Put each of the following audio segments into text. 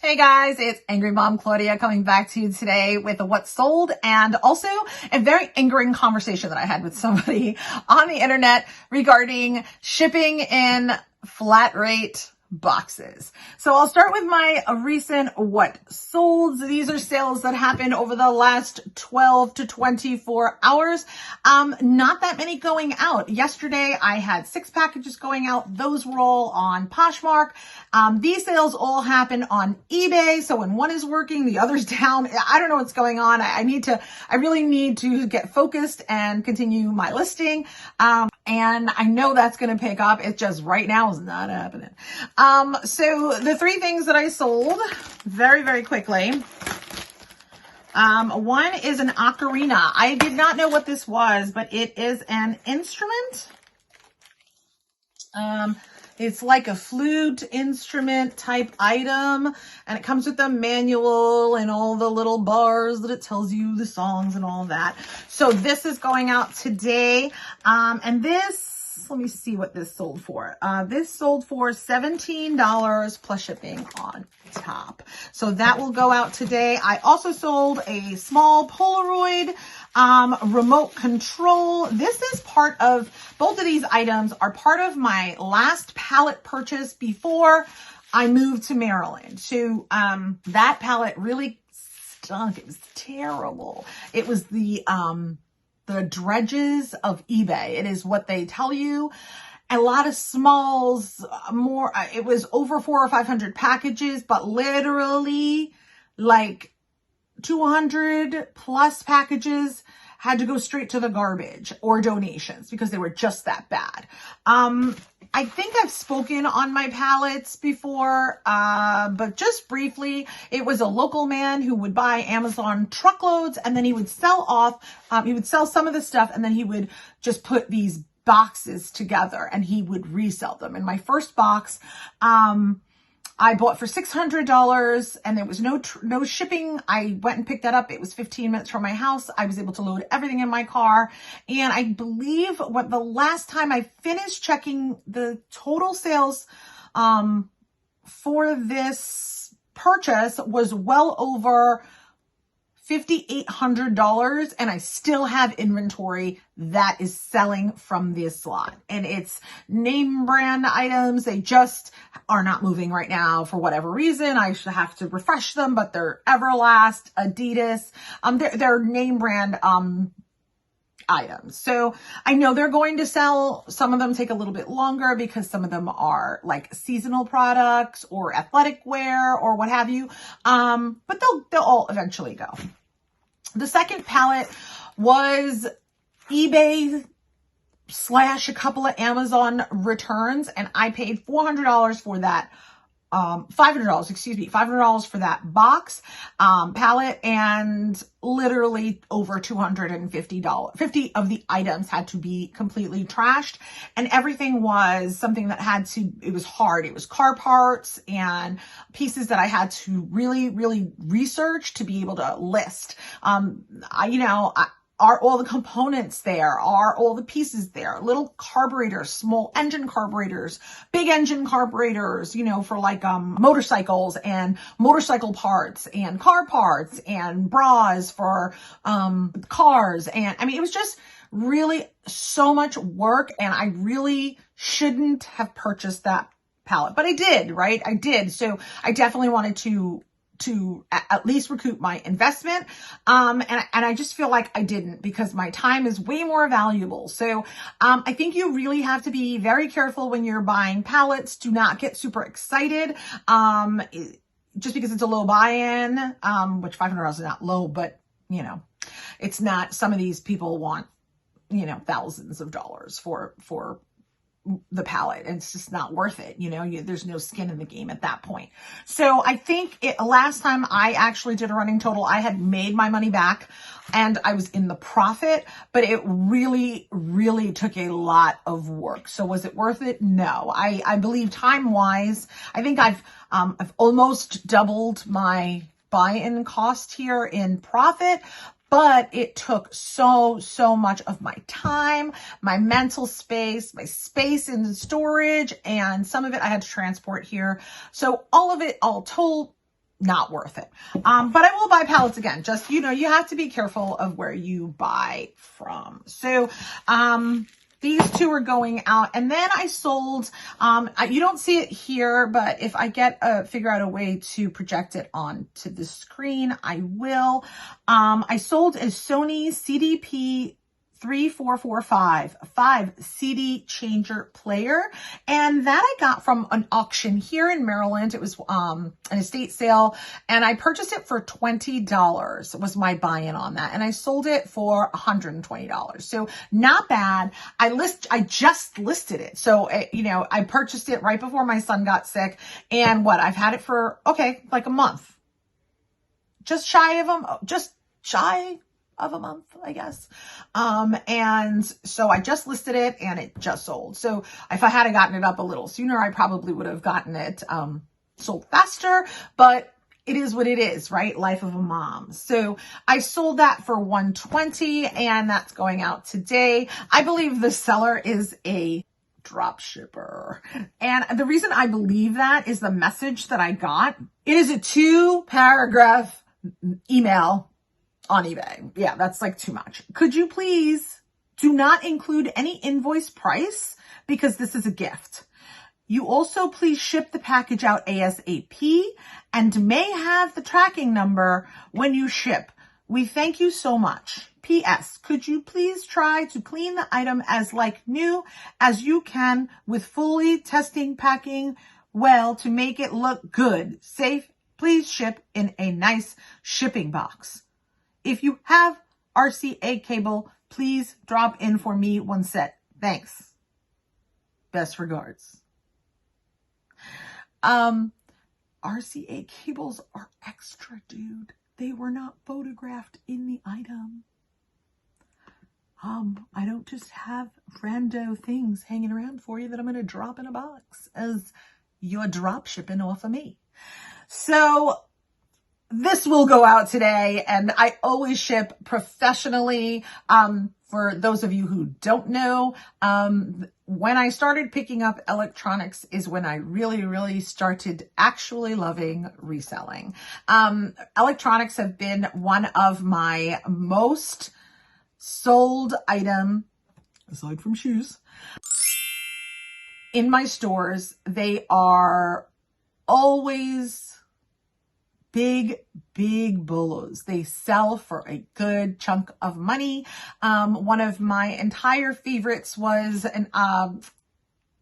Hey guys, it's Angry Mom Claudia coming back to you today with a what sold and also a very angering conversation that I had with somebody on the internet regarding shipping in flat rate boxes. So I'll start with my recent what solds. These are sales that happened over the last 12 to 24 hours. Not that many going out. Yesterday I had 6 packages going out. Those were all on Poshmark. These sales all happen on eBay. So when one is working, the other's down. I don't know what's going on. I really need to get focused and continue my listing. And I know that's going to pick up. It just right now is not happening. So the 3 things that I sold very, very quickly. One is an ocarina. I did not know what this was, but it is an instrument. It's like a flute instrument type item, and it comes with a manual and all the little bars that it tells you the songs and all that. So this is going out today. And this, let me see what this sold for. This sold for $17 plus shipping on top. So that will go out today. I also sold a small Polaroid remote control. This is part of, both of these items are part of my last pallet purchase before I moved to Maryland. So that pallet really stunk. It was terrible. It was the dredges of eBay. It is what they tell you. A lot of smalls, more, it was over 400 or 500 packages, but literally like 200 plus packages had to go straight to the garbage or donations because they were just that bad. I think I've spoken on my pallets before, but just briefly, it was a local man who would buy Amazon truckloads and then he would sell some of the stuff and then he would just put these boxes together and he would resell them. And my first box, I bought for $600 and there was no shipping. I went and picked that up. It was 15 minutes from my house. I was able to load everything in my car. And I believe the last time I finished checking the total sales, for this purchase was well over $5,800, and I still have inventory that is selling from this lot. And it's name brand items. They just are not moving right now for whatever reason. I should have to refresh them, but they're Everlast, Adidas. They're name brand items. So I know they're going to sell. Some of them take a little bit longer because some of them are like seasonal products or athletic wear or what have you. But they'll all eventually go. The second pallet was eBay / a couple of Amazon returns, and I paid $400 for that. $500 for that box, pallet, and literally over $250. 50 of the items had to be completely trashed, and everything was something that it was hard. It was car parts and pieces that I had to really, really research to be able to list. Are all the components there? Are all the pieces there? Little carburetors, small engine carburetors, big engine carburetors, for like motorcycles and motorcycle parts and car parts and bras for cars. And I mean, it was just really so much work, and I really shouldn't have purchased that pallet, but I did, right? I did. So I definitely wanted to at least recoup my investment. And I just feel like I didn't, because my time is way more valuable. So, I think you really have to be very careful when you're buying pallets. Do not get super excited. Just because it's a low buy-in, which $500 is not low, but it's not. Some of these people want, thousands of dollars for the pallet, and it's just not worth it. There's no skin in the game at that point. So I think last time I actually did a running total, I had made my money back and I was in the profit, but it really, really took a lot of work. So was it worth it? No. I believe time wise, I think I've almost doubled my buy-in cost here in profit, but it took so much of my time, my mental space, my space in the storage, and some of it I had to transport here. So all of it, all told, not worth it. But I will buy palettes again. Just, you have to be careful of where you buy from. So, these two are going out. And then I sold, you don't see it here, but if I figure out a way to project it onto the screen, I will. I sold a Sony CDP 3445 5 CD changer player, and that I got from an auction here in Maryland. It was an estate sale, and I purchased it for $20 was my buy-in on that, and I sold it for $120. So not bad. I just listed it, so I purchased it right before my son got sick, and I've had it for like a month, just shy of a month, I guess. And so I just listed it and it just sold. So if I had gotten it up a little sooner, I probably would have gotten it, sold faster, but it is what it is, right? Life of a mom. So I sold that for $120, and that's going out today. I believe the seller is a drop shipper. And the reason I believe that is the message that I got. It is a 2-paragraph email on eBay. Yeah, that's like too much. Could you please do not include any invoice price because this is a gift. You also please ship the package out ASAP and may have the tracking number when you ship. We thank you so much. P.S. Could you please try to clean the item as like new as you can with fully testing packing well to make it look good, safe. Please ship in a nice shipping box. If you have RCA cable, please drop in for me one set. Thanks. Best regards. RCA cables are extra, dude. They were not photographed in the item. I don't just have rando things hanging around for you that I'm going to drop in a box as you're drop shipping off of me. So this will go out today, and I always ship professionally. For those of you who don't know, when I started picking up electronics is when I really, really started actually loving reselling. Electronics have been one of my most sold item, aside from shoes, in my stores. They are always big bolos. They sell for a good chunk of money. One of my entire favorites was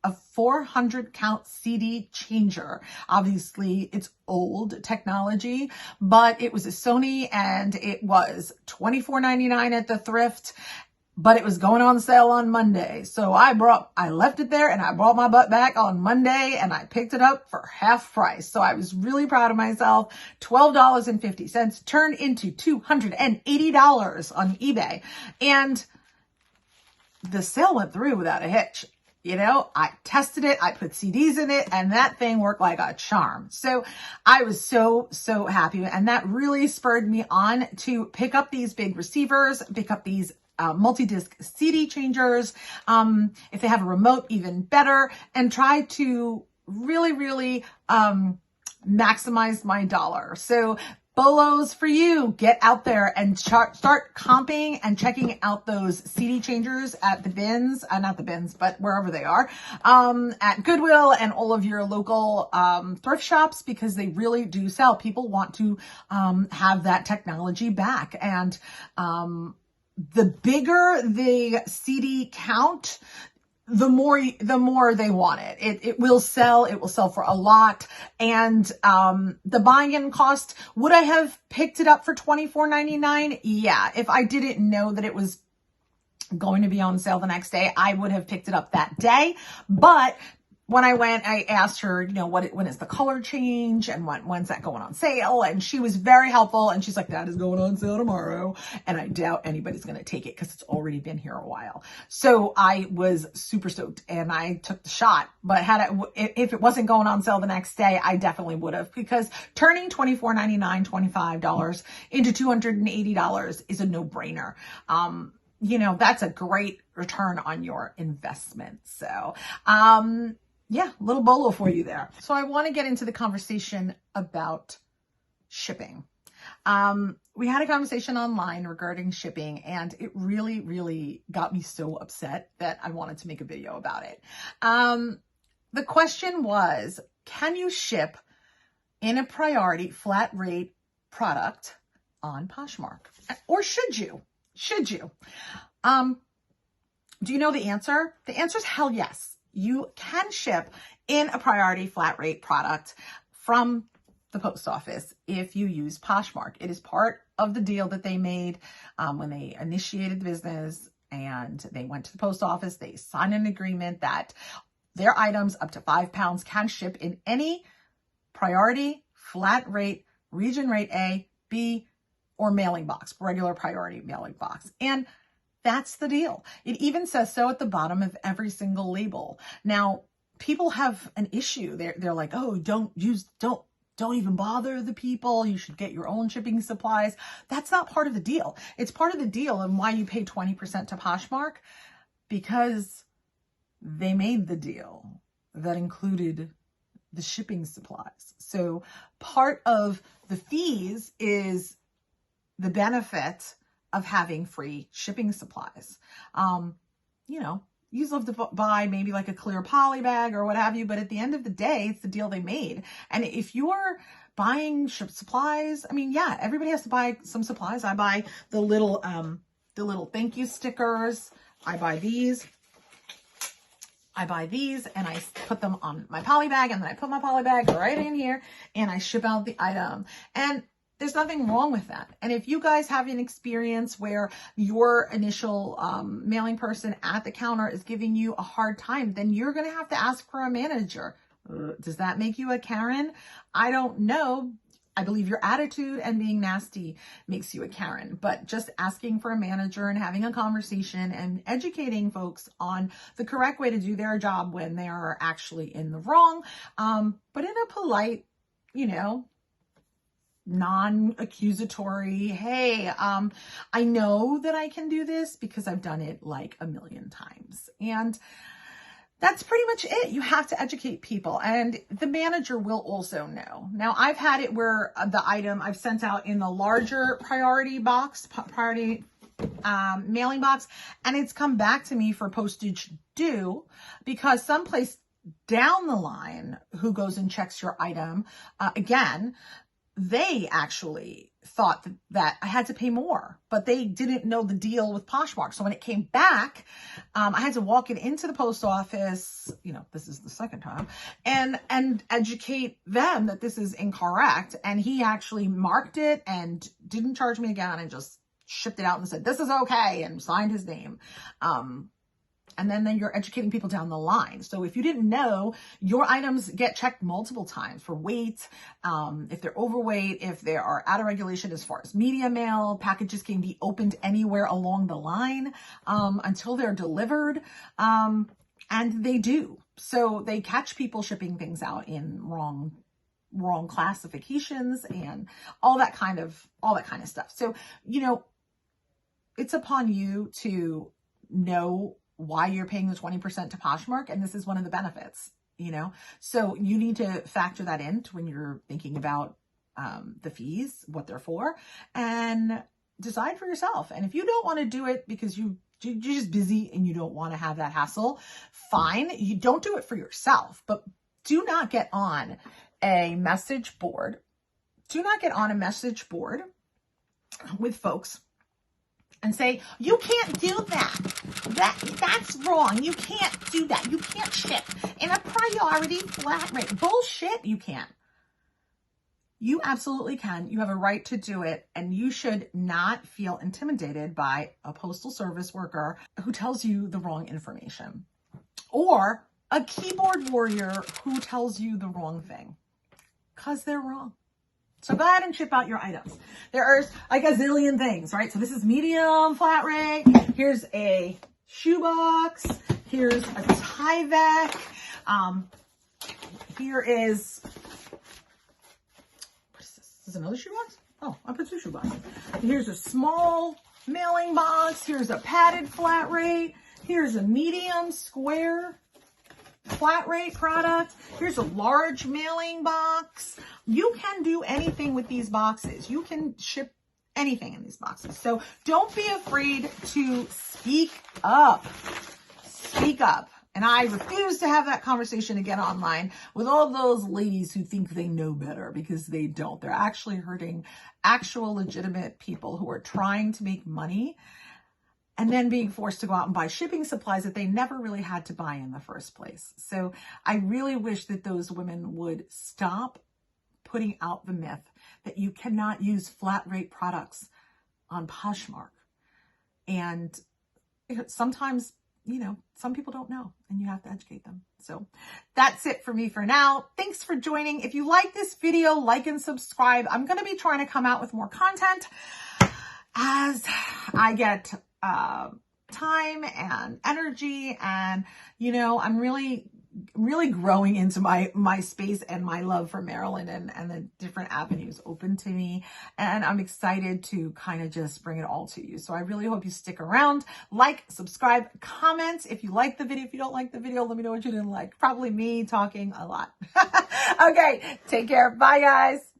a 400 count CD changer. Obviously it's old technology, but it was a Sony and it was $24.99 at the thrift. But it was going on sale on Monday. So I left it there and I brought my butt back on Monday and I picked it up for half price. So I was really proud of myself. $12.50 turned into $280 on eBay. And the sale went through without a hitch. I tested it, I put CDs in it, and that thing worked like a charm. So I was so happy. And that really spurred me on to pick up these big receivers, pick up these multi-disc CD changers. If they have a remote, even better, and try to really maximize my dollar. So bolos for you, get out there and start comping and checking out those CD changers at the bins, not the bins, but wherever they are, at Goodwill and all of your local thrift shops, because they really do sell. People want to have that technology back. And the bigger the CD count, the more they want it. It will sell. It will sell for a lot. And the buy-in cost, would I have picked it up for $24.99? Yeah. If I didn't know that it was going to be on sale the next day, I would have picked it up that day. But when I went, I asked her, when is the color change and when's that going on sale? And she was very helpful. And she's like, that is going on sale tomorrow. And I doubt anybody's going to take it because it's already been here a while. So I was super stoked and I took the shot. But if it wasn't going on sale the next day, I definitely would have, because turning $24.99, $25 into $280 is a no-brainer. That's a great return on your investment. So, yeah, little bolo for you there. So I want to get into the conversation about shipping. We had a conversation online regarding shipping, and it really, really got me so upset that I wanted to make a video about it. The question was, can you ship in a priority flat rate product on Poshmark? Or should you? Should you? Do you know the answer? The answer is hell yes. You can ship in a priority flat rate product from the post office if you use Poshmark. It is part of the deal that they made when they initiated the business, and they went to the post office. They signed an agreement that their items up to £5 can ship in any priority flat rate, region rate A, B, or mailing box, regular priority mailing box. And that's the deal. It even says so at the bottom of every single label. Now, people have an issue. They're like, oh, don't even bother the people. You should get your own shipping supplies. That's not part of the deal. It's part of the deal and why you pay 20% to Poshmark, because they made the deal that included the shipping supplies. So part of the fees is the benefit of having free shipping supplies. You love to buy maybe like a clear poly bag or what have you, but at the end of the day, it's the deal they made. And if you're buying supplies, I mean, yeah, everybody has to buy some supplies. I buy the little thank you stickers. I buy these and I put them on my poly bag, and then I put my poly bag right in here and I ship out the item. And there's nothing wrong with that. And if you guys have an experience where your initial mailing person at the counter is giving you a hard time, then you're going to have to ask for a manager. Does that make you a Karen? I don't know. I believe your attitude and being nasty makes you a Karen, but just asking for a manager and having a conversation and educating folks on the correct way to do their job when they are actually in the wrong, but in a polite, non-accusatory, hey, I know that I can do this because I've done it like a million times. And that's pretty much it. You have to educate people, and the manager will also know. Now, I've had it where the item I've sent out in the larger priority box, mailing box, and it's come back to me for postage due because someplace down the line who goes and checks your item, again, they actually thought that I had to pay more, but they didn't know the deal with Poshmark. So when it came back, I had to walk it into the post office, this is the second time, and educate them that this is incorrect. And he actually marked it and didn't charge me again and just shipped it out and said, this is okay, and signed his name. And then you're educating people down the line. So if you didn't know, your items get checked multiple times for weight, if they're overweight, if they are out of regulation as far as media mail. Packages can be opened anywhere along the line until they're delivered, and they do. So they catch people shipping things out in wrong classifications and all that kind of stuff. So it's upon you to know why you're paying the 20% to Poshmark, and this is one of the benefits, so you need to factor that in when you're thinking about the fees, what they're for, and decide for yourself. And if you don't want to do it because you're just busy and you don't want to have that hassle, fine, you don't do it for yourself, but do not get on a message board. Do not get on a message board with folks and say, you can't do that. That's wrong. You can't do that. You can't ship in a priority flat rate. Bullshit. You can't. You absolutely can. You have a right to do it, and you should not feel intimidated by a postal service worker who tells you the wrong information, or a keyboard warrior who tells you the wrong thing, because they're wrong. So go ahead and ship out your items. There are like a zillion things, right? So this is medium flat rate. Here's a shoebox. Here's a Tyvek. Here is, what is this? Is this another shoebox? Oh, I put two shoeboxes. Here's a small mailing box. Here's a padded flat rate. Here's a medium square flat rate product. Here's a large mailing box. You can do anything with these boxes. You can ship anything in these boxes. So don't be afraid to speak up. Speak up. And I refuse to have that conversation again online with all those ladies who think they know better, because they don't. They're actually hurting actual legitimate people who are trying to make money and then being forced to go out and buy shipping supplies that they never really had to buy in the first place. So I really wish that those women would stop putting out the myth that you cannot use flat rate products on Poshmark. And sometimes, some people don't know, and you have to educate them. So that's it for me for now. Thanks for joining. If you like this video, like and subscribe. I'm going to be trying to come out with more content as I get time and energy, and I'm really growing into my space and my love for Maryland and the different avenues open to me. And I'm excited to kind of just bring it all to you. So I really hope you stick around, like, subscribe, comment if you like the video. If you don't like the video, let me know what you didn't like. Probably me talking a lot. Okay, take care. Bye, guys.